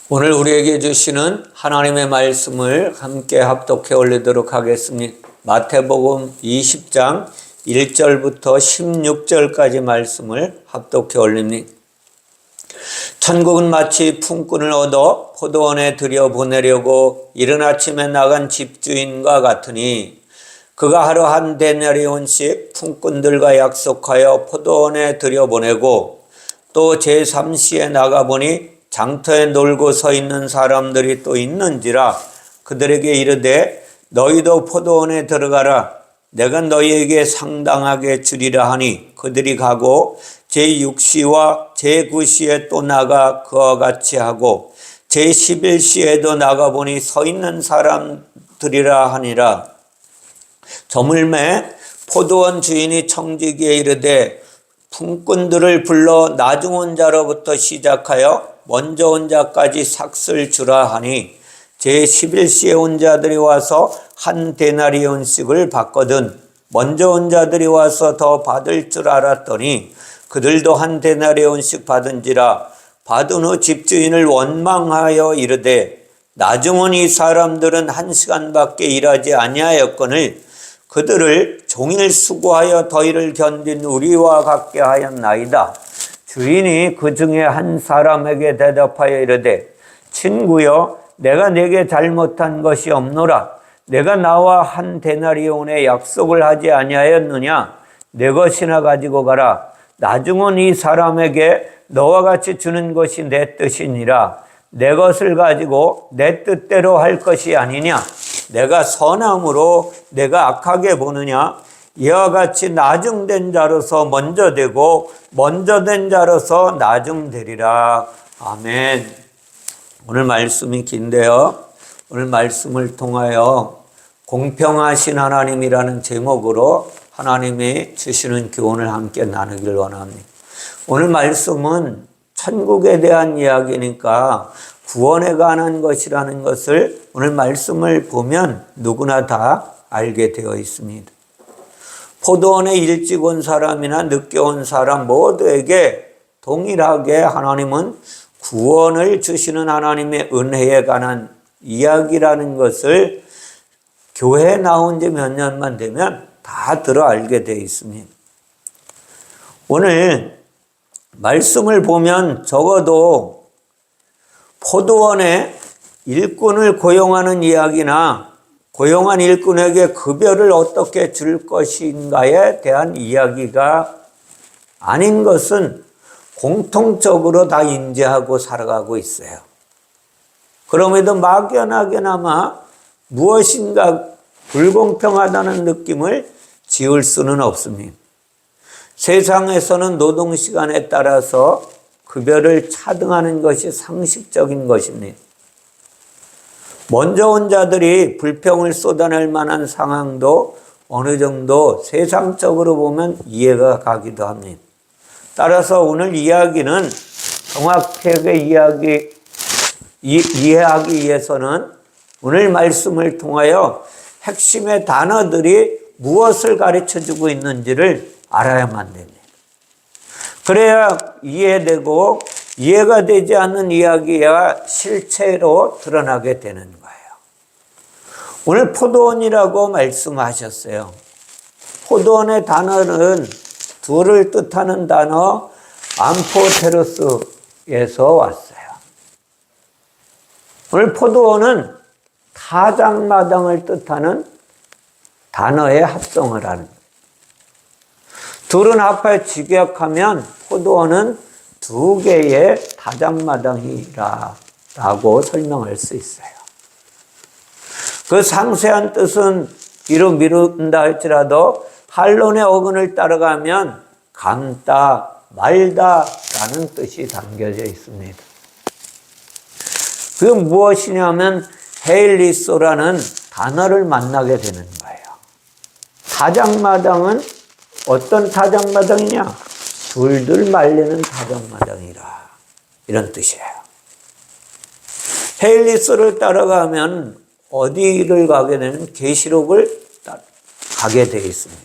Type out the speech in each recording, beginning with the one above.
오늘 우리에게 주시는 하나님의 말씀을 함께 합독해 올리도록 하겠습니다. 마태복음 20장 1절부터 16절까지 말씀을 합독해 올립니다. 천국은 마치 품꾼을 얻어 포도원에 들여보내려고 이른 아침에 나간 집주인과 같으니 그가 하루 한 데나리온씩 품꾼들과 약속하여 포도원에 들여보내고 또 제3시에 나가보니 장터에 놀고 서 있는 사람들이 또 있는지라 그들에게 이르되 너희도 포도원에 들어가라. 내가 너희에게 상당하게 주리라 하니 그들이 가고 제6시와 제9시에 또 나가 그와 같이 하고 제11시에도 나가보니 서 있는 사람들이라 하니라. 저물매 포도원 주인이 청지기에 이르되 품꾼들을 불러 나중 온 자로부터 시작하여 먼저 온 자까지 삭슬 주라 하니 제11시에 온 자들이 와서 한 데나리온씩을 받거든 먼저 온 자들이 와서 더 받을 줄 알았더니 그들도 한 데나리온씩 받은지라. 받은 후 집주인을 원망하여 이르되 나중 온 이 사람들은 1시간밖에 일하지 아니하였거늘 그들을 종일 수고하여 더위를 견딘 우리와 같게 하였나이다. 주인이 그 중에 한 사람에게 대답하여 이르되 친구여 내가 네게 잘못한 것이 없노라. 내가 나와 한 데나리온의 약속을 하지 아니하였느냐. 내 것이나 가지고 가라. 나중 온 이 사람에게 너와 같이 주는 것이 내 뜻이니라. 내 것을 가지고 내 뜻대로 할 것이 아니냐. 내가 선함으로 내가 악하게 보느냐. 이와 같이 나중된 자로서 먼저 되고 먼저 된 자로서 나중되리라. 아멘. 오늘 말씀이 긴데요. 오늘 말씀을 통하여 공평하신 하나님이라는 제목으로 하나님이 주시는 교훈을 함께 나누길 원합니다. 오늘 말씀은 천국에 대한 이야기니까 구원에 관한 것이라는 것을 오늘 말씀을 보면 누구나 다 알게 되어 있습니다. 포도원에 일찍 온 사람이나 늦게 온 사람 모두에게 동일하게 하나님은 구원을 주시는 하나님의 은혜에 관한 이야기라는 것을 교회에 나온 지 몇 년만 되면 다 들어 알게 되어 있습니다. 오늘 말씀을 보면 적어도 포도원에 일꾼을 고용하는 이야기나 고용한 일꾼에게 급여를 어떻게 줄 것인가에 대한 이야기가 아닌 것은 공통적으로 다 인지하고 살아가고 있어요. 그럼에도 막연하게나마 무엇인가 불공평하다는 느낌을 지울 수는 없습니다. 세상에서는 노동시간에 따라서 급여를 차등하는 것이 상식적인 것입니다. 먼저 온 자들이 불평을 쏟아낼 만한 상황도 어느 정도 세상적으로 보면 이해가 가기도 합니다. 따라서 오늘 이야기는 정확하게 이해하기 위해서는 오늘 말씀을 통하여 핵심의 단어들이 무엇을 가르쳐주고 있는지를 알아야만 됩니다. 그래야 이해되고 이해가 되지 않는 이야기가 실체로 드러나게 되는 거예요. 오늘 포도원이라고 말씀하셨어요. 포도원의 단어는 둘을 뜻하는 단어 암포테로스에서 왔어요. 오늘 포도원은 타작마당을 뜻하는 단어의 합성을 하는 거예요. 둘은 합하여 직역하면 포도원은 두 개의 타작마당이라고 설명할 수 있어요. 그 상세한 뜻은 뒤로 미룬다 할지라도 한론의 어근을 따라가면 감다, 말다라는 뜻이 담겨져 있습니다. 그 무엇이냐면 헤일리소라는 단어를 만나게 되는 거예요. 타작마당은 어떤 타작마당이냐? 둘둘 말리는 타작마당이라 이런 뜻이에요. 헤일리소를 따라가면 어디를 가게 되면 계시록을 가게 되어 있습니다.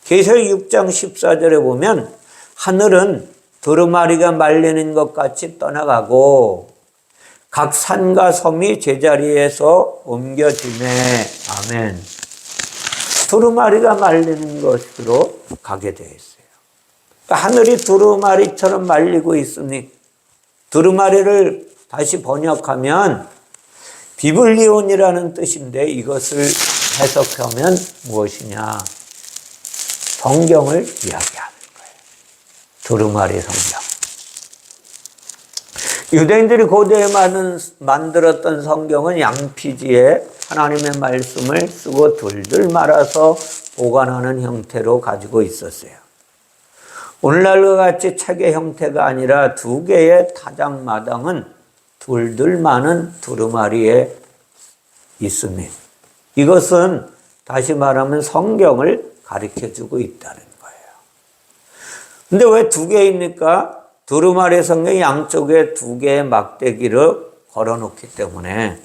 계시록 6장 14절에 보면 하늘은 두루마리가 말리는 것 같이 떠나가고 각 산과 섬이 제자리에서 옮겨지네. 아멘. 두루마리가 말리는 것으로 가게 되어 있어요. 하늘이 두루마리처럼 말리고 있으니, 두루마리를 다시 번역하면 비블리온이라는 뜻인데, 이것을 해석하면 무엇이냐? 성경을 이야기하는 거예요. 두루마리 성경. 유대인들이 고대에 만들었던 성경은 양피지에 하나님의 말씀을 쓰고 둘둘 말아서 보관하는 형태로 가지고 있었어요. 오늘날과 같이 책의 형태가 아니라 두 개의 타작마당은 둘둘 많은 두루마리에 있습니다. 이것은 다시 말하면 성경을 가르쳐주고 있다는 거예요. 근데 왜 두 개입니까? 두루마리 성경 양쪽에 두 개의 막대기를 걸어놓기 때문에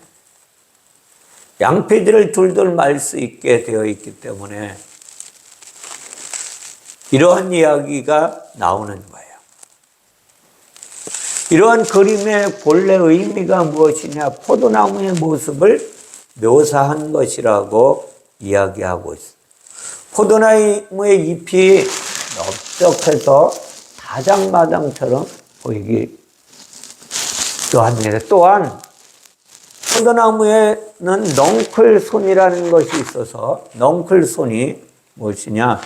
양피지를 둘둘 말 수 있게 되어 있기 때문에 이러한 이야기가 나오는 거예요. 이러한 그림의 본래 의미가 무엇이냐? 포도나무의 모습을 묘사한 것이라고 이야기하고 있습니다. 포도나무의 잎이 넓적해서 다장마당처럼 보이기도 합니다. 또한 포도나무에는 넝클손이라는 것이 있어서, 넝클손이 무엇이냐?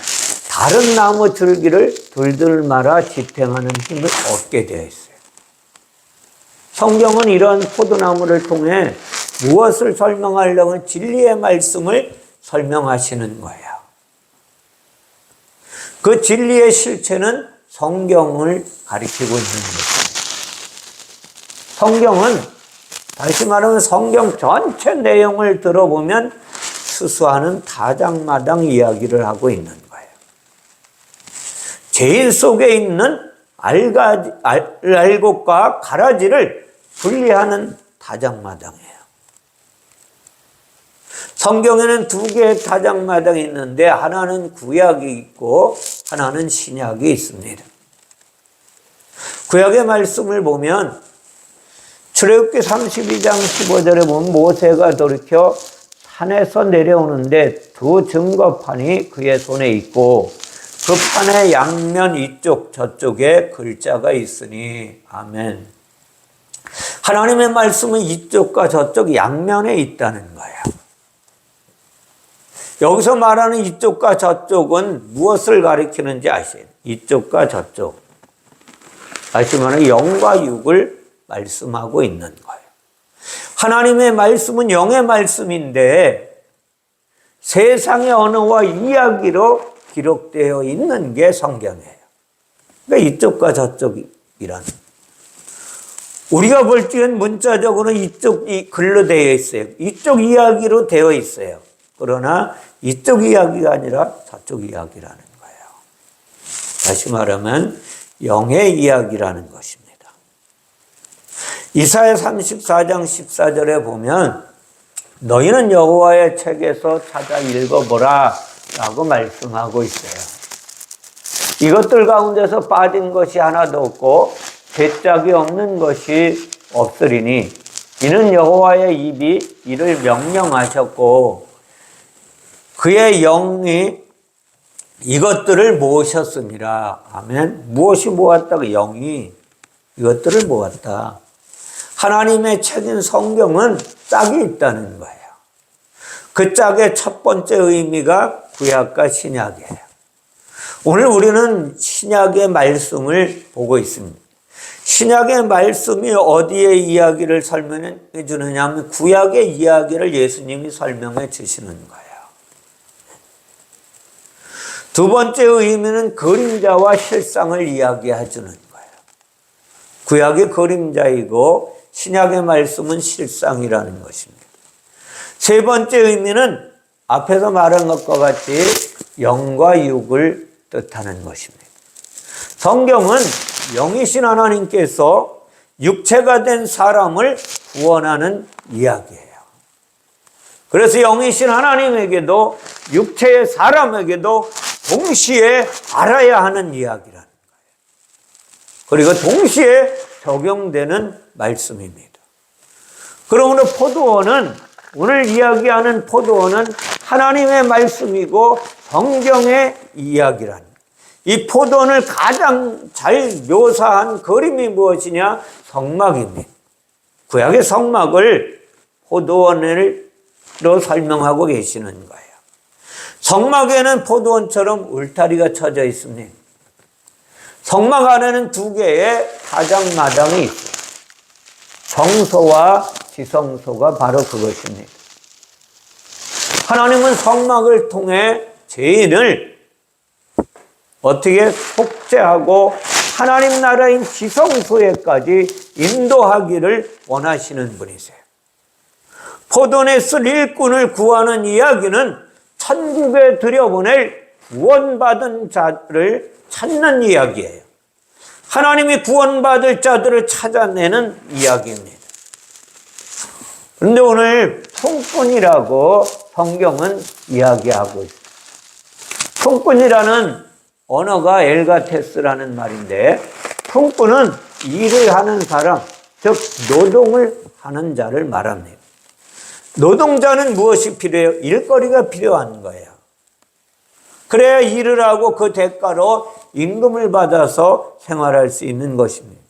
다른 나무 줄기를 둘둘 말아 지탱하는 힘을 얻게 되어 있어요. 성경은 이런 포도나무를 통해 무엇을 설명하려면 진리의 말씀을 설명하시는 거예요. 그 진리의 실체는 성경을 가리키고 있는 것입니다. 성경은, 다시 말하면 성경 전체 내용을 들어보면 수수하는 다장마당 이야기를 하고 있는 거예요. 죄인 속에 있는 알곡과 가라지를 분리하는 다장마당이에요. 성경에는 두 개의 다장마당이 있는데, 하나는 구약이 있고 하나는 신약이 있습니다. 구약의 말씀을 보면 출애굽기 32장 15절에 보면 모세가 돌이켜 산에서 내려오는데 두 증거판이 그의 손에 있고 그 판의 양면 이쪽 저쪽에 글자가 있으니. 아멘. 하나님의 말씀은 이쪽과 저쪽 양면에 있다는 거예요. 여기서 말하는 이쪽과 저쪽은 무엇을 가리키는지 아세요? 이쪽과 저쪽. 다시 말하면 영과 육을 말씀하고 있는 거예요. 하나님의 말씀은 영의 말씀인데 세상의 언어와 이야기로 기록되어 있는 게 성경이에요. 그러니까 이쪽과 저쪽이라는. 우리가 볼 적엔 문자적으로는 이쪽이 글로 되어 있어요. 이쪽 이야기로 되어 있어요. 그러나 이쪽 이야기가 아니라 저쪽 이야기라는 거예요. 다시 말하면 영의 이야기라는 것입니다. 이사야 34장 14절에 보면 너희는 여호와의 책에서 찾아 읽어보라 라고 말씀하고 있어요. 이것들 가운데서 빠진 것이 하나도 없고 죄짝이 없는 것이 없으리니 이는 여호와의 입이 이를 명령하셨고 그의 영이 이것들을 모으셨습니다. 아멘. 무엇이 모았다? 영이 이것들을 모았다. 하나님의 책인 성경은 짝이 있다는 거예요. 그 짝의 첫 번째 의미가 구약과 신약이에요. 오늘 우리는 신약의 말씀을 보고 있습니다. 신약의 말씀이 어디에 이야기를 설명해 주느냐 하면 구약의 이야기를 예수님이 설명해 주시는 거예요. 두 번째 의미는 그림자와 실상을 이야기해 주는 거예요. 구약의 그림자이고 신약의 말씀은 실상이라는 것입니다. 세 번째 의미는 앞에서 말한 것과 같이 영과 육을 뜻하는 것입니다. 성경은 영이신 하나님께서 육체가 된 사람을 구원하는 이야기예요. 그래서 영이신 하나님에게도 육체의 사람에게도 동시에 알아야 하는 이야기라는 거예요. 그리고 동시에 적용되는 말씀입니다. 그러므로 포도원은, 오늘 이야기하는 포도원은 하나님의 말씀이고 성경의 이야기라는, 이 포도원을 가장 잘 묘사한 그림이 무엇이냐? 성막입니다. 구약의 성막을 포도원으로 설명하고 계시는 거예요. 성막에는 포도원처럼 울타리가 쳐져 있습니다. 성막 안에는 두 개의 가장마당이 있어요. 정소와 지성소가 바로 그것입니다. 하나님은 성막을 통해 죄인을 어떻게 속죄하고 하나님 나라인 지성소에까지 인도하기를 원하시는 분이세요. 포도원에 쓸 일꾼을 구하는 이야기는 천국에 들여보낼 구원받은 자를 찾는 이야기예요. 하나님이 구원받을 자들을 찾아내는 이야기입니다. 그런데 오늘 통꾼이라고 성경은 이야기하고 있어요. 통꾼이라는 언어가 엘가테스라는 말인데, 통꾼은 일을 하는 사람, 즉 노동을 하는 자를 말합니다. 노동자는 무엇이 필요해요? 일거리가 필요한 거예요. 그래야 일을 하고 그 대가로 임금을 받아서 생활할 수 있는 것입니다.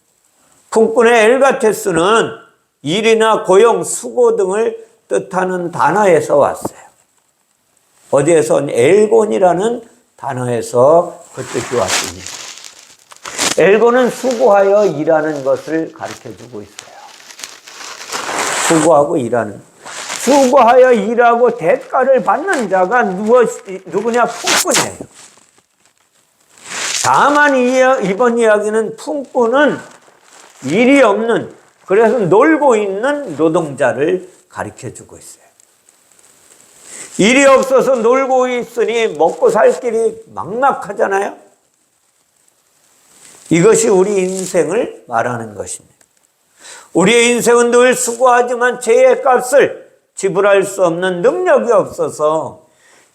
통꾼의 엘가테스는 일이나 고용, 수고 등을 뜻하는 단어에서 왔어요. 어디에서? 엘곤이라는 단어에서 그 뜻이 왔습니다. 엘곤은 수고하여 일하는 것을 가르쳐주고 있어요. 수고하고 일하는. 수고하여 일하고 대가를 받는 자가 누구냐? 품꾼이에요. 다만 이번 이야기는 품꾼은 일이 없는, 그래서 놀고 있는 노동자를 가르쳐주고 있어요. 일이 없어서 놀고 있으니 먹고 살 길이 막막하잖아요. 이것이 우리 인생을 말하는 것입니다. 우리의 인생은 늘 수고하지만 죄의 값을 지불할 수 없는 능력이 없어서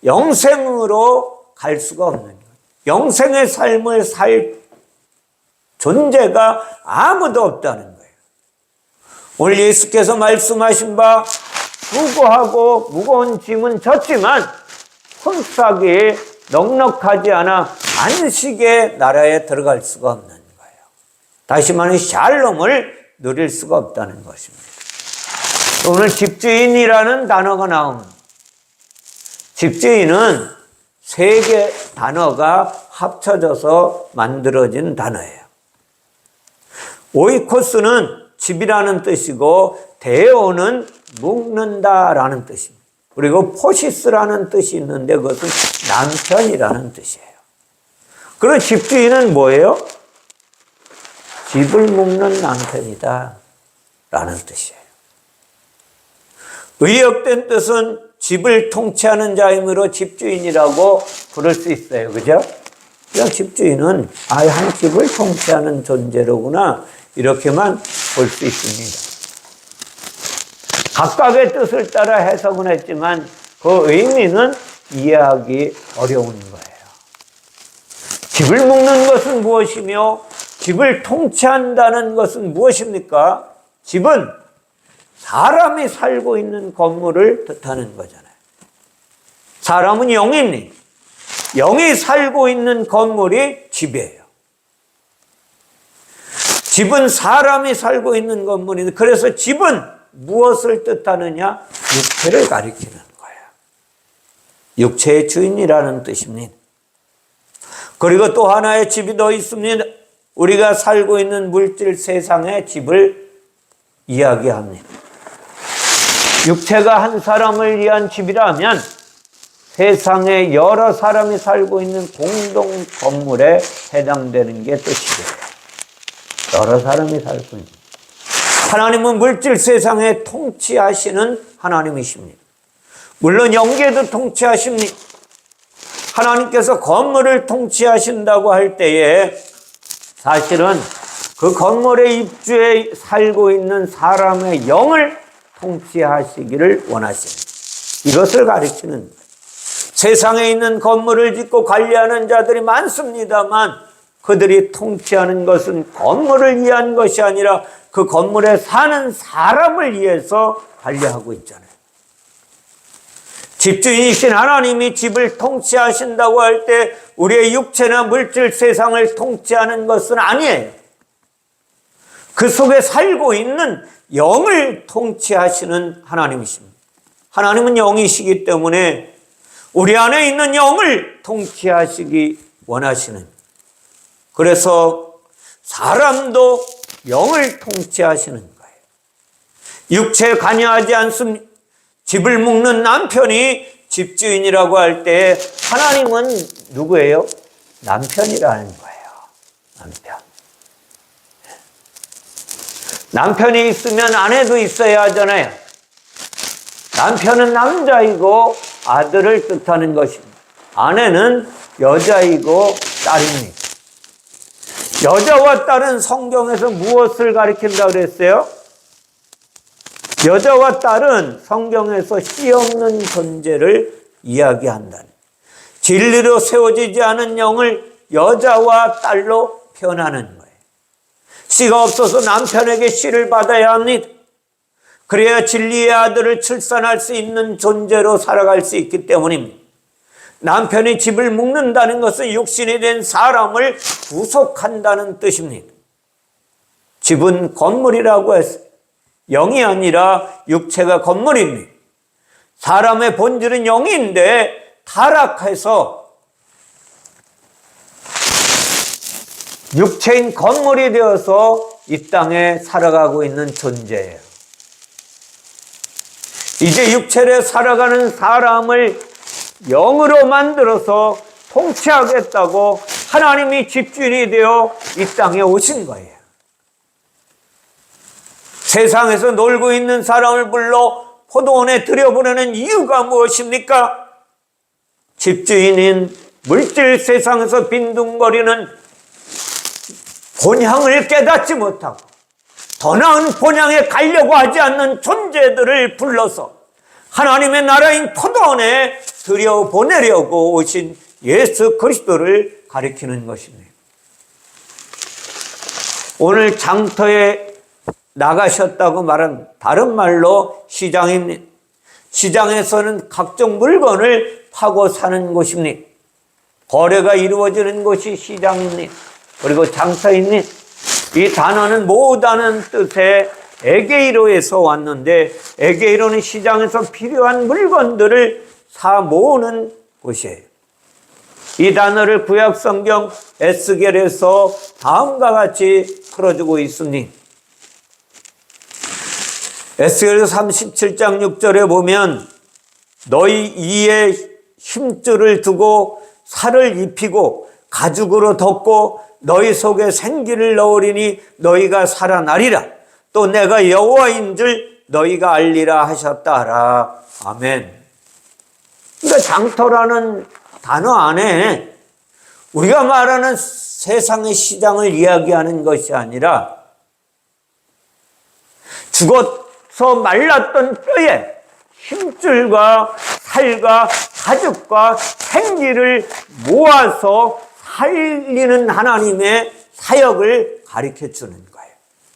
영생으로 갈 수가 없는 거예요. 영생의 삶을 살 존재가 아무도 없다는 거예요. 오늘 예수께서 말씀하신 바, 수고하고 무거운 짐은 졌지만 품삯이 넉넉하지 않아 안식의 나라에 들어갈 수가 없는 거예요. 다시 말해 샬롬을 누릴 수가 없다는 것입니다. 오늘 집주인이라는 단어가 나옵니다. 집주인은 세 개 단어가 합쳐져서 만들어진 단어예요. 오이코스는 집이라는 뜻이고, 데오는 묶는다라는 뜻입니다. 그리고 포시스라는 뜻이 있는데 그것은 남편이라는 뜻이에요. 그럼 집주인은 뭐예요? 집을 묶는 남편이다 라는 뜻이에요. 의역된 뜻은 집을 통치하는 자이므로 집주인이라고 부를 수 있어요. 그죠? 그냥 집주인은 한 집을 통치하는 존재로구나, 이렇게만 볼 수 있습니다. 각각의 뜻을 따라 해석은 했지만 그 의미는 이해하기 어려운 거예요. 집을 묶는 것은 무엇이며 집을 통치한다는 것은 무엇입니까? 집은 사람이 살고 있는 건물을 뜻하는 거잖아요. 사람은 영입니다. 영이 살고 있는 건물이 집이에요. 집은 사람이 살고 있는 건물인데, 그래서 집은 무엇을 뜻하느냐? 육체를 가리키는 거예요. 육체의 주인이라는 뜻입니다. 그리고 또 하나의 집이 더 있습니다. 우리가 살고 있는 물질 세상의 집을 이야기합니다. 육체가 한 사람을 위한 집이라면 세상에 여러 사람이 살고 있는 공동 건물에 해당되는 게 또 집이에요. 여러 사람이 살고 있는. 하나님은 물질 세상에 통치하시는 하나님이십니다. 물론 영계도 통치하십니다. 하나님께서 건물을 통치하신다고 할 때에 사실은 그 건물의 입주에 살고 있는 사람의 영을 통치하시기를 원하십니다. 이것을 가르치는 거예요. 세상에 있는 건물을 짓고 관리하는 자들이 많습니다만 그들이 통치하는 것은 건물을 위한 것이 아니라 그 건물에 사는 사람을 위해서 관리하고 있잖아요. 집주인이신 하나님이 집을 통치하신다고 할 때 우리의 육체나 물질 세상을 통치하는 것은 아니에요. 그 속에 살고 있는 영을 통치하시는 하나님이십니다. 하나님은 영이시기 때문에 우리 안에 있는 영을 통치하시기 원하시는, 그래서 사람도 영을 통치하시는 거예요. 육체에 관여하지 않습니다. 집을 묶는 남편이 집주인이라고 할 때 하나님은 누구예요? 남편이라는 거예요. 남편. 남편이 있으면 아내도 있어야 하잖아요. 남편은 남자이고 아들을 뜻하는 것입니다. 아내는 여자이고 딸입니다. 여자와 딸은 성경에서 무엇을 가리킨다고 그랬어요? 여자와 딸은 성경에서 씨 없는 존재를 이야기한다는, 진리로 세워지지 않은 영을 여자와 딸로 표현하는 거예요. 씨가 없어서 남편에게 씨를 받아야 합니다. 그래야 진리의 아들을 출산할 수 있는 존재로 살아갈 수 있기 때문입니다. 남편이 집을 묶는다는 것은 육신이 된 사람을 구속한다는 뜻입니다. 집은 건물이라고 했어요. 영이 아니라 육체가 건물입니다. 사람의 본질은 영인데 타락해서 육체인 건물이 되어서 이 땅에 살아가고 있는 존재예요. 이제 육체를 살아가는 사람을 영으로 만들어서 통치하겠다고 하나님이 집주인이 되어 이 땅에 오신 거예요. 세상에서 놀고 있는 사람을 불러 포도원에 들여보내는 이유가 무엇입니까? 집주인인 물질 세상에서 빈둥거리는 본향을 깨닫지 못하고 더 나은 본향에 가려고 하지 않는 존재들을 불러서 하나님의 나라인 포도원에 들여보내려고 오신 예수 그리스도를 가리키는 것입니다. 오늘 장터에 나가셨다고 말한 다른 말로 시장입니다. 시장에서는 각종 물건을 파고 사는 곳입니다. 거래가 이루어지는 곳이 시장입니다. 그리고 장터입니다. 이 단어는 모으다는 뜻의 에게이로에서 왔는데, 에게이로는 시장에서 필요한 물건들을 사 모으는 곳이에요. 이 단어를 구약 성경 에스겔에서 다음과 같이 풀어주고 있습니다. 에스겔 37장 6절에 보면 너희 이에 힘줄을 두고 살을 입히고 가죽으로 덮고 너희 속에 생기를 넣으리니 너희가 살아나리라. 또 내가 여호와인 줄 너희가 알리라 하셨다라. 아멘. 그러니까 장터라는 단어 안에 우리가 말하는 세상의 시장을 이야기하는 것이 아니라 죽어서 말랐던 뼈에 힘줄과 살과 가죽과 생기를 모아서 살리는 하나님의 사역을 가르쳐주는 거예요.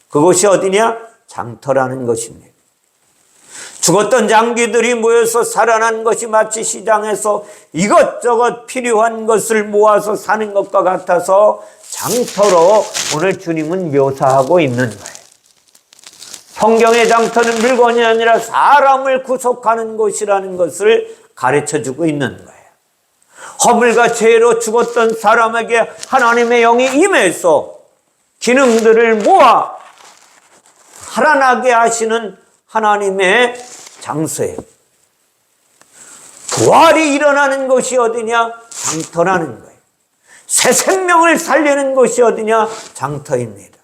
그것이 어디냐? 장터라는 것입니다. 죽었던 장기들이 모여서 살아난 것이 마치 시장에서 이것저것 필요한 것을 모아서 사는 것과 같아서 장터로 오늘 주님은 묘사하고 있는 거예요. 성경의 장터는 물건이 아니라 사람을 구속하는 곳이라는 것을 가르쳐주고 있는 거예요. 허물과 죄로 죽었던 사람에게 하나님의 영이 임해서 기능들을 모아 살아나게 하시는 하나님의 장소예요. 부활이 일어나는 곳이 어디냐? 장터라는 거예요. 새 생명을 살리는 곳이 어디냐? 장터입니다.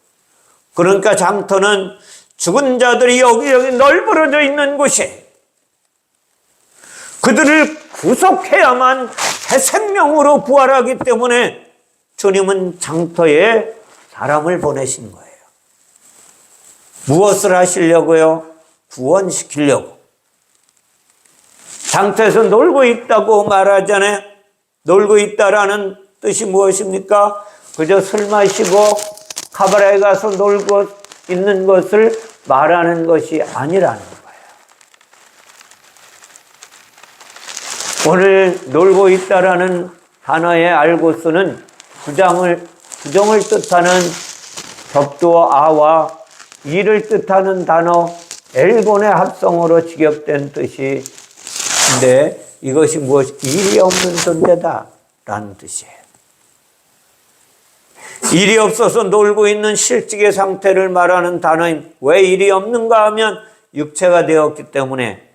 그러니까 장터는 죽은 자들이 여기저기 널브러져 있는 곳이에요. 그들을 구속해야만 새 생명으로 부활하기 때문에 주님은 장터에 사람을 보내신 거예요. 무엇을 하시려고요? 구원시키려고. 장터에서 놀고 있다고 말하잖아요. 놀고 있다라는 뜻이 무엇입니까? 그저 술 마시고 카바레에 가서 놀고 있는 것을 말하는 것이 아니라는 거예요. 오늘 놀고 있다라는 단어의 알고서는 부정을 뜻하는 접두어 아와 일을 뜻하는 단어 엘본의 합성어로 직역된 뜻인데 이것이 일이 없는 존재다라는 뜻이에요. 일이 없어서 놀고 있는 실직의 상태를 말하는 단어인 왜 일이 없는가 하면 육체가 되었기 때문에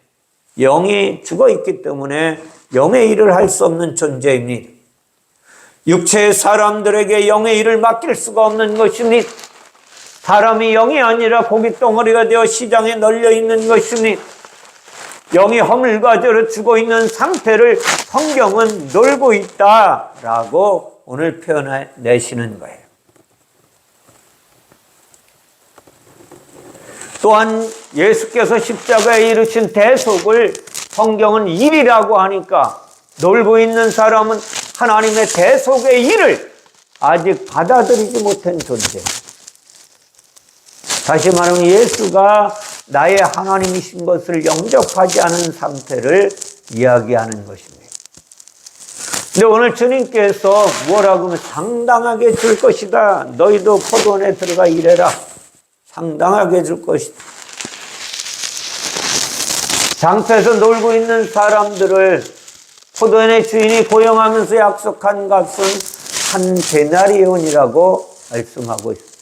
영이 죽어 있기 때문에 영의 일을 할 수 없는 존재입니다. 육체의 사람들에게 영의 일을 맡길 수가 없는 것입니다. 사람이 영이 아니라 고깃덩어리가 되어 시장에 널려 있는 것입니다. 영이 허물과저로 죽어 있는 상태를 성경은 놀고 있다라고 오늘 표현해내시는 거예요. 또한 예수께서 십자가에 이르신 대속을 성경은 일이라고 하니까 놀고 있는 사람은 하나님의 대속의 일을 아직 받아들이지 못한 존재. 다시 말하면 예수가 나의 하나님이신 것을 영접하지 않은 상태를 이야기하는 것입니다. 근데 오늘 주님께서 뭐라고 하면 상당하게 줄 것이다. 너희도 포도원에 들어가 일해라. 상당하게 줄 것이다. 장터에서 놀고 있는 사람들을 포도원의 주인이 고용하면서 약속한 값은 한 데나리온이라고 말씀하고 있습니다.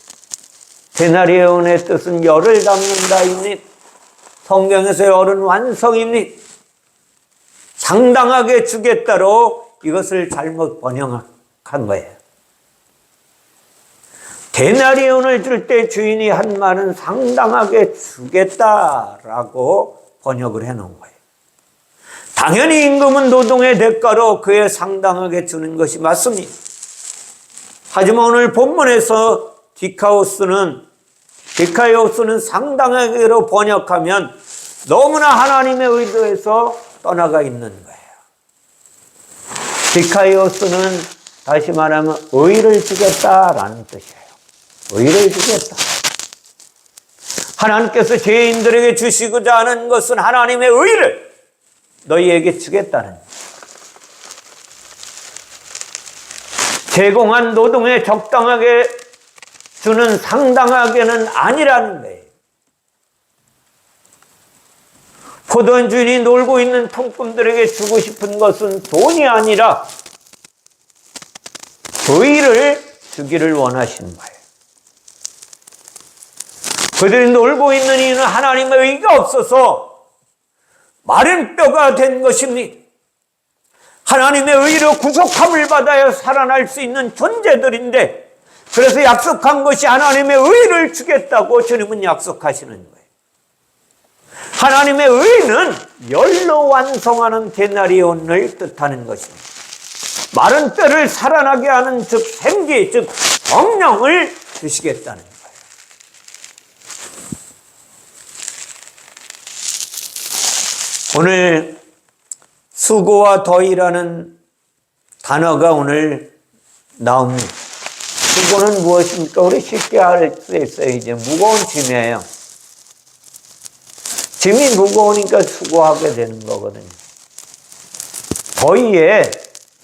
데나리온의 뜻은 열을 담는다입니다. 성경에서 열은 완성입니다. 상당하게 주겠다로 이것을 잘못 번역한 거예요. 데나리온을 줄 때 주인이 한 말은 상당하게 주겠다라고 번역을 해놓은 거예요. 당연히 임금은 노동의 대가로 그에 상당하게 주는 것이 맞습니다. 하지만 오늘 본문에서 디카이오스는 상당하게로 번역하면 너무나 하나님의 의도에서 떠나가 있는 거예요. 디카이오스는 다시 말하면 의를 주겠다라는 뜻이에요. 의를 주겠다. 하나님께서 죄인들에게 주시고자 하는 것은 하나님의 의를 너희에게 주겠다는 거예요. 제공한 노동에 적당하게 주는 상당하게는 아니라는 거예요. 포도원 주인이 놀고 있는 통꾼들에게 주고 싶은 것은 돈이 아니라 의를 주기를 원하시는 거예요. 그들이 놀고 있는 이유는 하나님의 의가 없어서 마른 뼈가 된 것입니다. 하나님의 의로 구속함을 받아야 살아날 수 있는 존재들인데 그래서 약속한 것이 하나님의 의를 주겠다고 주님은 약속하시는 거예요. 하나님의 의는 열로 완성하는 데나리온을 뜻하는 것입니다. 마른 뼈를 살아나게 하는 즉 생기, 즉 성령을 주시겠다는 거예요. 오늘 수고와 더이라는 단어가 오늘 나옵니다. 수고는 무엇입니까? 우리 쉽게 알 수 있어요. 이제 무거운 짐이에요. 짐이 무거우니까 수고하게 되는 거거든요. 더위의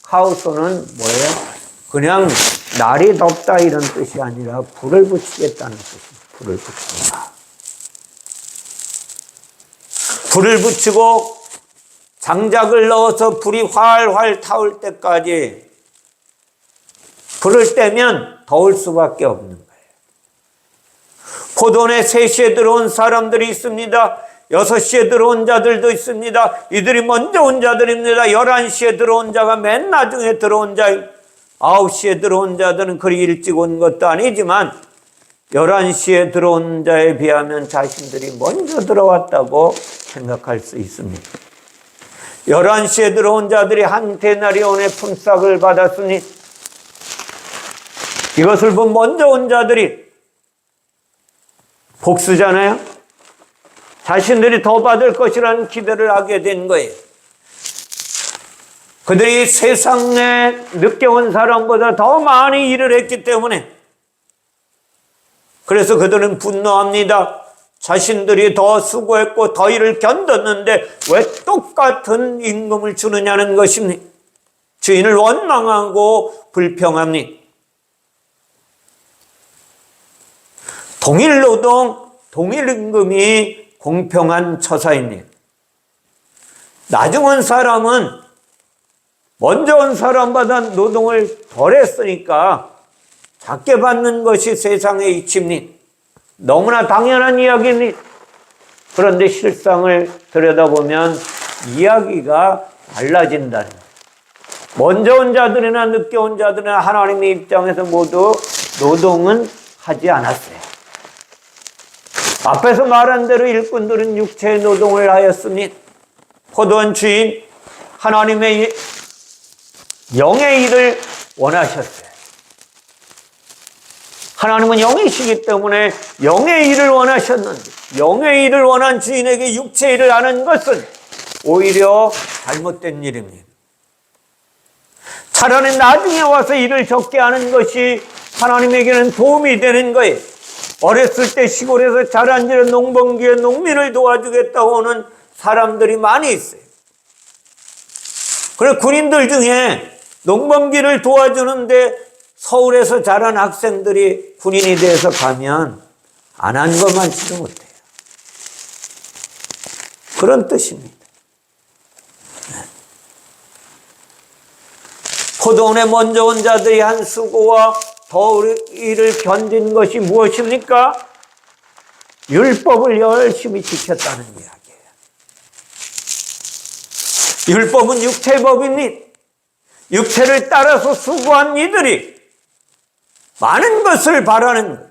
카우소는 뭐예요? 그냥 날이 덥다 이런 뜻이 아니라 불을 붙이겠다는 뜻입니다. 불을 붙인다. 불을 붙이고 장작을 넣어서 불이 활활 타올 때까지 불을 떼면 더울 수밖에 없는 거예요. 포도원에 3시에 들어온 사람들이 있습니다. 6시에 들어온 자들도 있습니다. 이들이 먼저 온 자들입니다. 11시에 들어온 자가 맨 나중에 들어온 자, 9시에 들어온 자들은 그리 일찍 온 것도 아니지만 11시에 들어온 자에 비하면 자신들이 먼저 들어왔다고 생각할 수 있습니다. 11시에 들어온 자들이 한 데나리온의 품삯을 받았으니 이것을 본 먼저 온 자들이 복수잖아요. 자신들이 더 받을 것이라는 기대를 하게 된 거예요. 그들이 세상에 늦게 온 사람보다 더 많이 일을 했기 때문에, 그래서 그들은 분노합니다. 자신들이 더 수고했고 더 일을 견뎠는데 왜 똑같은 임금을 주느냐는 것입니다. 주인을 원망하고 불평합니다. 동일 노동, 동일 임금이 공평한 처사입니다. 나중 온 사람은 먼저 온 사람보다 노동을 덜 했으니까 작게 받는 것이 세상의 이치입니다. 너무나 당연한 이야기입니다. 그런데 실상을 들여다보면 이야기가 달라진다는 거예요. 먼저 온 자들이나 늦게 온 자들이나 하나님의 입장에서 모두 노동은 하지 않았어요. 앞에서 말한 대로 일꾼들은 육체의 노동을 하였습니다. 포도원 주인 하나님의 영의 일을 원하셨어요. 하나님은 영이시기 때문에 영의 일을 원하셨는데, 영의 일을 원한 주인에게 육체의 일을 하는 것은 오히려 잘못된 일입니다. 차라리 나중에 와서 일을 적게 하는 것이 하나님에게는 도움이 되는 거예요. 어렸을 때 시골에서 자란 지 농번기에 농민을 도와주겠다고 오는 사람들이 많이 있어요. 그래, 군인들 중에 농번기를 도와주는데 서울에서 자란 학생들이 군인이 돼서 가면 안 한 것만 치도 못해요. 그런 뜻입니다. 포도원에 먼저 온 자들이 한 수고와 더 일을 견딘 것이 무엇입니까? 율법을 열심히 지켰다는 이야기예요. 율법은 육체의 법입니다. 육체를 따라서 수고한 이들이 많은 것을 바라는 것,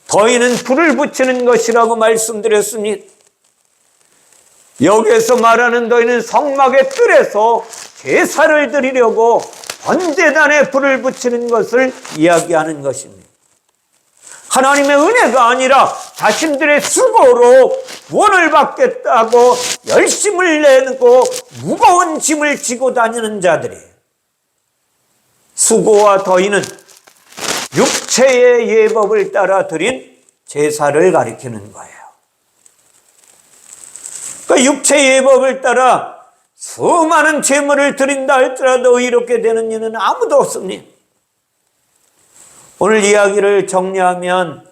더위는 불을 붙이는 것이라고 말씀드렸습니다. 여기에서 말하는 더위는 성막의 뜰에서 제사를 드리려고 번제단에 불을 붙이는 것을 이야기하는 것입니다. 하나님의 은혜가 아니라 자신들의 수고로 구원을 받겠다고 열심을 내고 무거운 짐을 지고 다니는 자들이에요. 수고와 더위는 육체의 예법을 따라 드린 제사를 가리키는 거예요. 그러니까 육체의 예법을 따라 수많은 제물을 드린다 할지라도 이렇게 되는 이는 아무도 없습니다. 오늘 이야기를 정리하면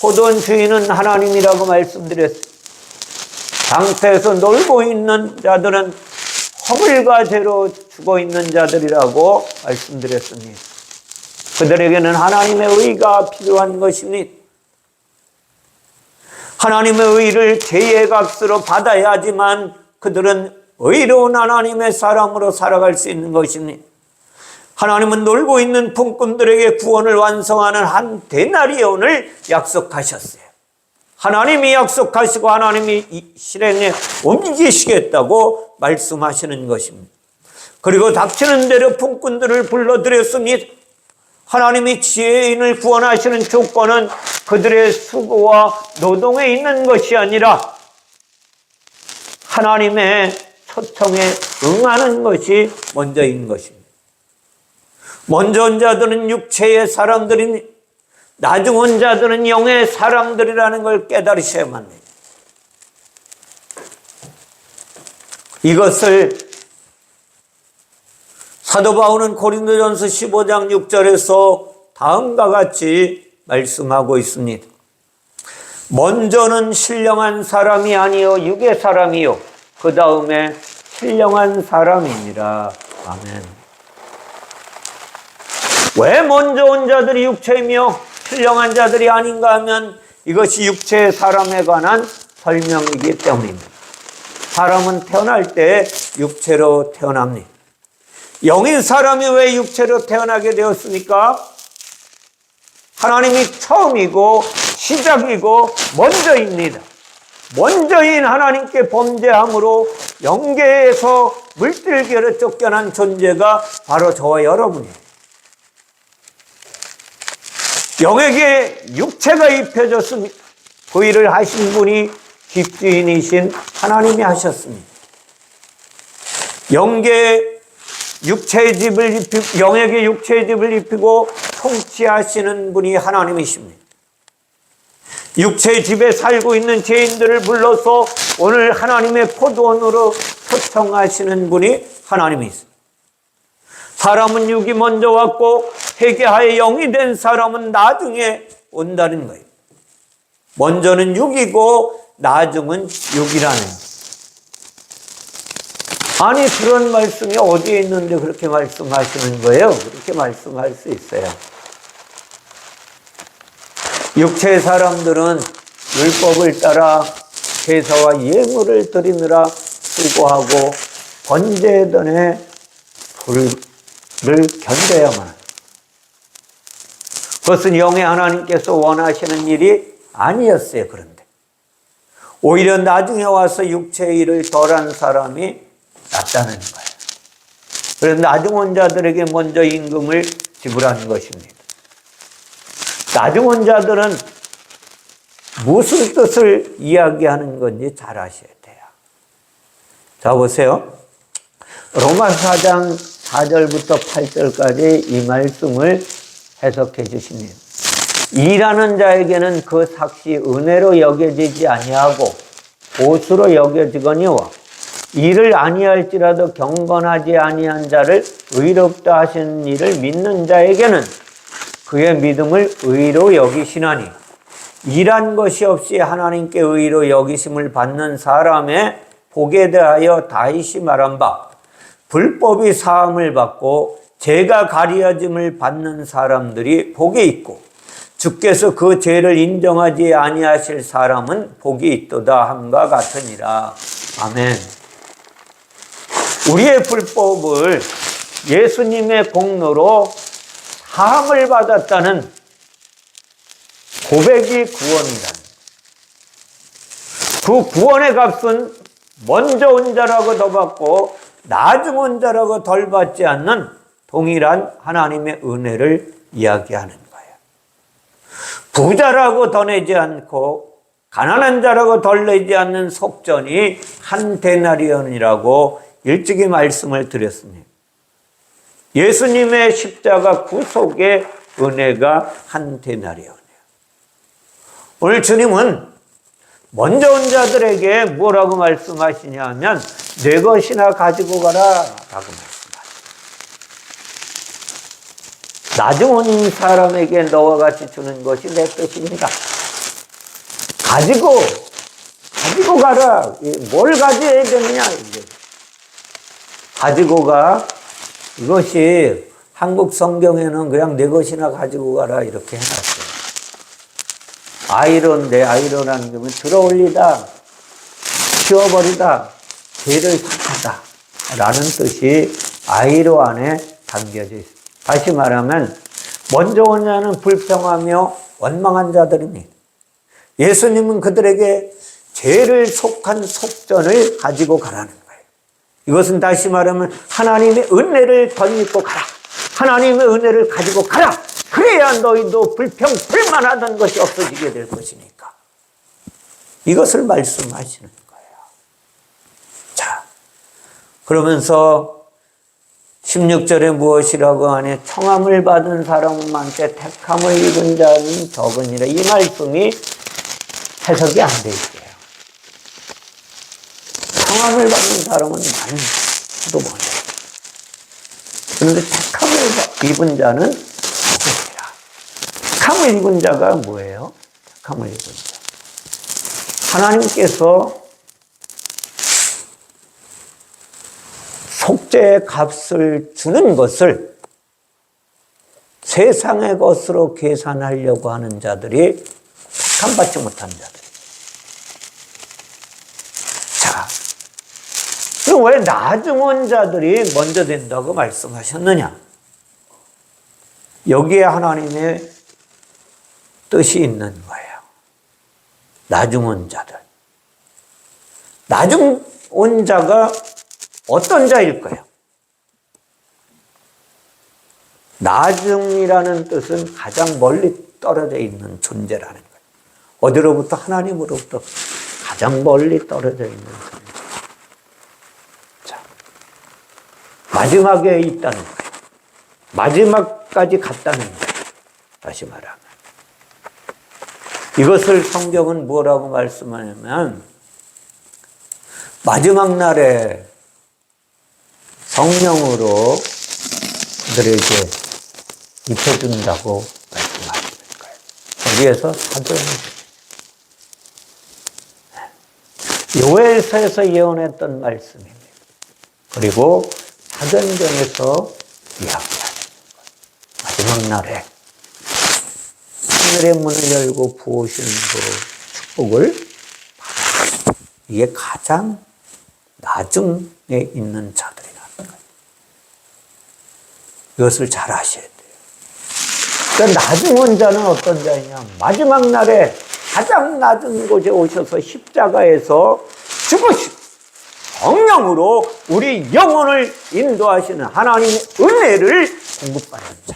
포도원 주인은 하나님이라고 말씀드렸습니다. 장터에서 놀고 있는 자들은 허물과 죄로 죽어 있는 자들이라고 말씀드렸습니다. 그들에게는 하나님의 의가 필요한 것입니다. 하나님의 의를 죄의 값으로 받아야 하지만 그들은 의로운 하나님의 사람으로 살아갈 수 있는 것입니다. 하나님은 놀고 있는 품꾼들에게 구원을 완성하는 한 데나리온을 약속하셨어요. 하나님이 약속하시고 하나님이 이 실행에 옮기시겠다고 말씀하시는 것입니다. 그리고 닥치는 대로 품꾼들을 불러들였습니다. 하나님이 지혜인을 구원하시는 조건은 그들의 수고와 노동에 있는 것이 아니라 하나님의 초청에 응하는 것이 먼저인 것입니다. 먼저 온 자들은 육체의 사람들이니 나중 온 자들은 영의 사람들이라는 걸 깨달으셔야만 합니다. 이것을 사도 바울은 고린도전서 15장 6절에서 다음과 같이 말씀하고 있습니다. 먼저는 신령한 사람이 아니요 육의 사람이요 그 다음에 신령한 사람이니라. 아멘. 왜 먼저 온 자들이 육체이며 신령한 자들이 아닌가 하면 이것이 육체의 사람에 관한 설명이기 때문입니다. 사람은 태어날 때 육체로 태어납니다. 영인 사람이 왜 육체로 태어나게 되었습니까? 하나님이 처음이고 시작이고 먼저입니다. 먼저인 하나님께 범죄함으로 영계에서 물들기로 쫓겨난 존재가 바로 저와 여러분이에요. 영에게 육체가 입혀졌습니다. 그 일을 하신 분이 집주인이신 하나님이 하셨습니다. 영계 육체의 집을 입히고, 영에게 육체의 집을 입히고 통치하시는 분이 하나님이십니다. 육체의 집에 살고 있는 죄인들을 불러서 오늘 하나님의 포도원으로 초청하시는 분이 하나님이십니다. 사람은 육이 먼저 왔고 회개하여 영이 된 사람은 나중에 온다는 거예요. 먼저는 육이고 나중은 육이라는 거예요. 아니, 그런 말씀이 어디에 있는데 그렇게 말씀하시는 거예요? 그렇게 말씀할 수 있어요. 육체의 사람들은 율법을 따라 제사와 예물을 드리느라 수고하고 번제단의 불을 견뎌야만 합니다. 그것은 영의 하나님께서 원하시는 일이 아니었어요. 그런데 오히려 나중에 와서 육체의 일을 덜한 사람이 낫다는 거예요. 그래서 나중 온 자들에게 먼저 임금을 지불하는 것입니다. 나중 온 자들은 무슨 뜻을 이야기하는 건지 잘 아셔야 돼요. 자, 보세요. 로마 4장 4절부터 8절까지 이 말씀을 해석해 주십니다. 일하는 자에게는 그 삭시 은혜로 여겨지지 아니하고 보수로 여겨지거니와 일을 아니할지라도 경건하지 아니한 자를 의롭다 하시는 일을 믿는 자에게는 그의 믿음을 의로 여기시나니 일한 것이 없이 하나님께 의로 여기심을 받는 사람의 복에 대하여 다윗이 말한 바 불법이 사함을 받고 죄가 가려짐을 받는 사람들이 복이 있고 주께서 그 죄를 인정하지 아니하실 사람은 복이 있도다 함과 같으니라. 아멘. 우리의 불법을 예수님의 공로로 사함을 받았다는 고백이 구원이라는, 그 구원의 값은 먼저 온 자라고 더 받고 나중 온 자라고 덜 받지 않는 동일한 하나님의 은혜를 이야기하는 거예요. 부자라고 더 내지 않고 가난한 자라고 덜 내지 않는 속전이 한 데나리온이라고 일찍이 말씀을 드렸습니다. 예수님의 십자가 구속의 은혜가 한 데나리온이에요. 오늘 주님은 먼저 온 자들에게 뭐라고 말씀하시냐면 내 것이나 가지고 가라 라고 말씀하세요. 나중 온 사람에게 너와 같이 주는 것이 내 뜻입니다. 가지고 가라. 뭘 가져야 되느냐. 가지고 가. 이것이 한국 성경에는 그냥 내 것이나 가지고 가라 이렇게 해놨어요. 아이론데 아이론하는 게 들어올리다, 치워버리다, 죄를 삭하다 라는 뜻이 아이로 안에 담겨져 있습니다. 다시 말하면 먼저 온 자는 불평하며 원망한 자들입니다. 예수님은 그들에게 죄를 속한 속전을 가지고 가라는 거예요. 이것은 다시 말하면 하나님의 은혜를 덧입고 가라. 하나님의 은혜를 가지고 가라. 그래야 너희도 불평불만하던 것이 없어지게 될 것이니까. 이것을 말씀하시는 거예요. 자, 그러면서 16절에 무엇이라고 하니 청함을 받은 사람은 많되 택함을 입은 자는 적으니라. 이 말씀이 해석이 안 돼 있어요. 청함을 받는 사람은 많지도 못해요. 그런데 택함을 입은 자는 적으니라. 택함을 입은 자가 뭐예요? 택함을 입은 자. 하나님께서 속죄의 값을 주는 것을 세상의 것으로 계산하려고 하는 자들이 택함받지 못한 자들. 자, 그럼 왜 나중 온 자들이 먼저 된다고 말씀하셨느냐? 여기에 하나님의 뜻이 있는 거예요. 나중 온 자들. 나중 온 자가 어떤 자일까요? 나중이라는 뜻은 가장 멀리 떨어져 있는 존재라는 거예요. 어디로부터? 하나님으로부터 가장 멀리 떨어져 있는 존재. 자, 마지막에 있다는 거예요. 마지막까지 갔다는 거예요. 다시 말하면. 이것을 성경은 뭐라고 말씀하냐면 마지막 날에 성령으로 그들에게 입혀준다고 말씀하시는 거예요. 거기에서 사도행전. 요엘서에서 예언했던 말씀입니다. 그리고 사도행전에서 이야기하는 거예요. 마지막 날에 하늘의 문을 열고 부으시는 그 축복을 받아. 이게 가장 나중에 있는 자들이라는 거예요. 이것을 잘 아셔야 돼요. 그러니까 나중온 자는 어떤 자이냐? 마지막 날에 가장 낮은 곳에 오셔서 십자가에서 죽으시고 성령으로 우리 영혼을 인도하시는 하나님의 은혜를 공급받는 자.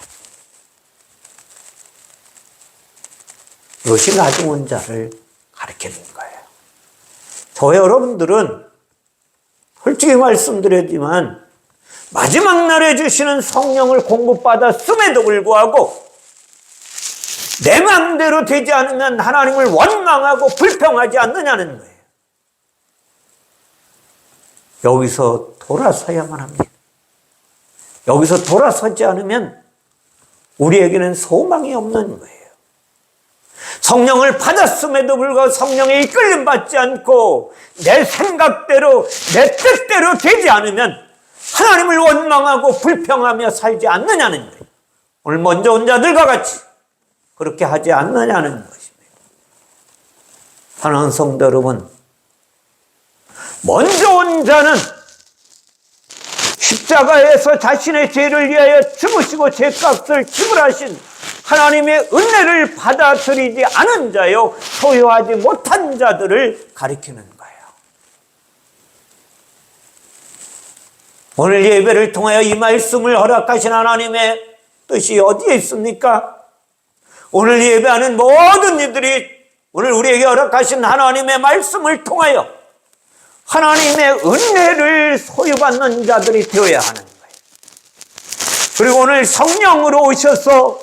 이것이 나중온 자를 가르치는 거예요. 저 여러분들은 솔직히 말씀드렸지만 마지막 날에 주시는 성령을 공급받았음에도 불구하고 내 마음대로 되지 않으면 하나님을 원망하고 불평하지 않느냐는 거예요. 여기서 돌아서야만 합니다. 여기서 돌아서지 않으면 우리에게는 소망이 없는 거예요. 성령을 받았음에도 불구하고 성령의 이끌림 받지 않고 내 생각대로 내 뜻대로 되지 않으면 하나님을 원망하고 불평하며 살지 않느냐는 거예요. 오늘 먼저 온 자들과 같이 그렇게 하지 않느냐는 것입니다. 사랑하는 성도 여러분, 먼저 온 자는 십자가에서 자신의 죄를 위하여 죽으시고 죄값을 지불하신 하나님의 은혜를 받아들이지 않은 자요 소유하지 못한 자들을 가리키는 거예요. 오늘 예배를 통하여 이 말씀을 허락하신 하나님의 뜻이 어디에 있습니까? 오늘 예배하는 모든 이들이 오늘 우리에게 허락하신 하나님의 말씀을 통하여 하나님의 은혜를 소유받는 자들이 되어야 하는 거예요. 그리고 오늘 성령으로 오셔서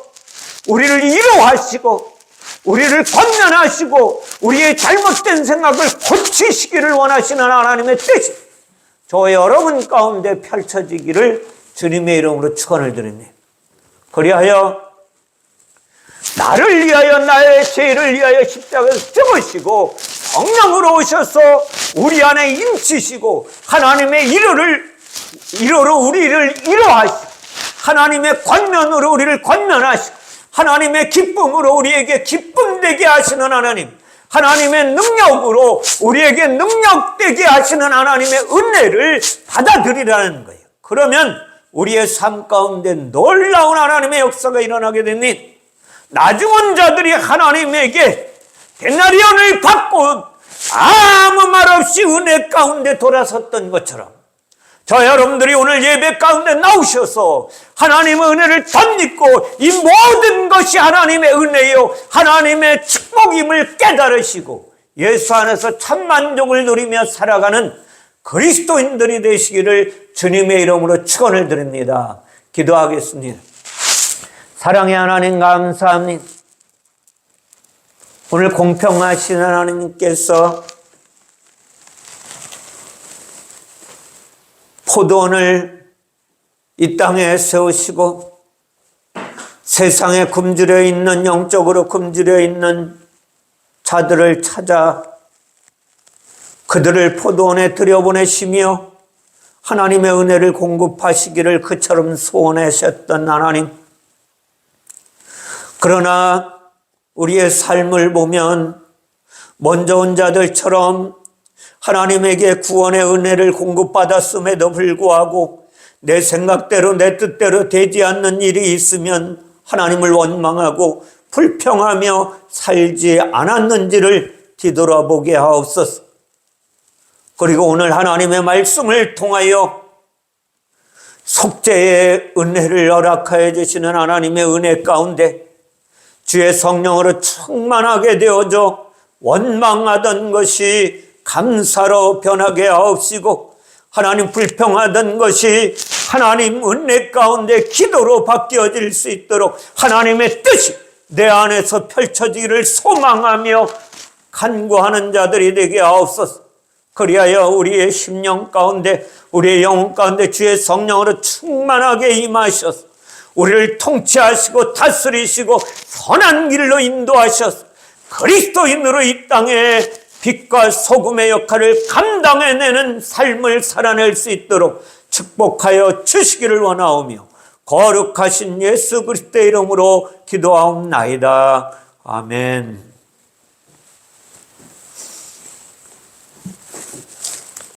우리를 위로하시고 우리를 권면하시고 우리의 잘못된 생각을 고치시기를 원하시는 하나님의 뜻이 저 여러분 가운데 펼쳐지기를 주님의 이름으로 축원을 드립니다. 그리하여 나를 위하여 나의 죄를 위하여 십자가에서 죽으시고 성령으로 오셔서 우리 안에 임치시고 하나님의 위로로 우리를 위로하시고 하나님의 권면으로 우리를 권면하시고 하나님의 기쁨으로 우리에게 기쁨되게 하시는 하나님, 하나님의 능력으로 우리에게 능력되게 하시는 하나님의 은혜를 받아들이라는 거예요. 그러면 우리의 삶 가운데 놀라운 하나님의 역사가 일어나게 됩니다. 나중온 자들이 하나님에게 데나리온을 받고 아무 말 없이 은혜 가운데 돌아섰던 것처럼 저 여러분들이 오늘 예배 가운데 나오셔서 하나님의 은혜를 덧입고 이 모든 것이 하나님의 은혜요 하나님의 축복임을 깨달으시고 예수 안에서 참만족을 누리며 살아가는 그리스도인들이 되시기를 주님의 이름으로 축원을 드립니다. 기도하겠습니다. 사랑의 하나님 감사합니다. 오늘 공평하신 하나님께서 포도원을 이 땅에 세우시고 세상에 굶주려 있는 영적으로 굶주려 있는 자들을 찾아 그들을 포도원에 들여보내시며 하나님의 은혜를 공급하시기를 그처럼 소원하셨던 하나님, 그러나 우리의 삶을 보면 먼저 온 자들처럼 하나님에게 구원의 은혜를 공급받았음에도 불구하고 내 생각대로 내 뜻대로 되지 않는 일이 있으면 하나님을 원망하고 불평하며 살지 않았는지를 뒤돌아보게 하옵소서. 그리고 오늘 하나님의 말씀을 통하여 속죄의 은혜를 허락하여 주시는 하나님의 은혜 가운데 주의 성령으로 충만하게 되어져 원망하던 것이 감사로 변하게 하옵시고 하나님 불평하던 것이 하나님 은혜 가운데 기도로 바뀌어질 수 있도록 하나님의 뜻이 내 안에서 펼쳐지기를 소망하며 간구하는 자들이 되게 하옵소서. 그리하여 우리의 심령 가운데, 우리의 영혼 가운데 주의 성령으로 충만하게 임하셔서 우리를 통치하시고 다스리시고 선한 길로 인도하셔서 그리스도인으로 이 땅에 빛과 소금의 역할을 감당해내는 삶을 살아낼 수 있도록 축복하여 주시기를 원하오며 거룩하신 예수 그리스도의 이름으로 기도하옵나이다. 아멘.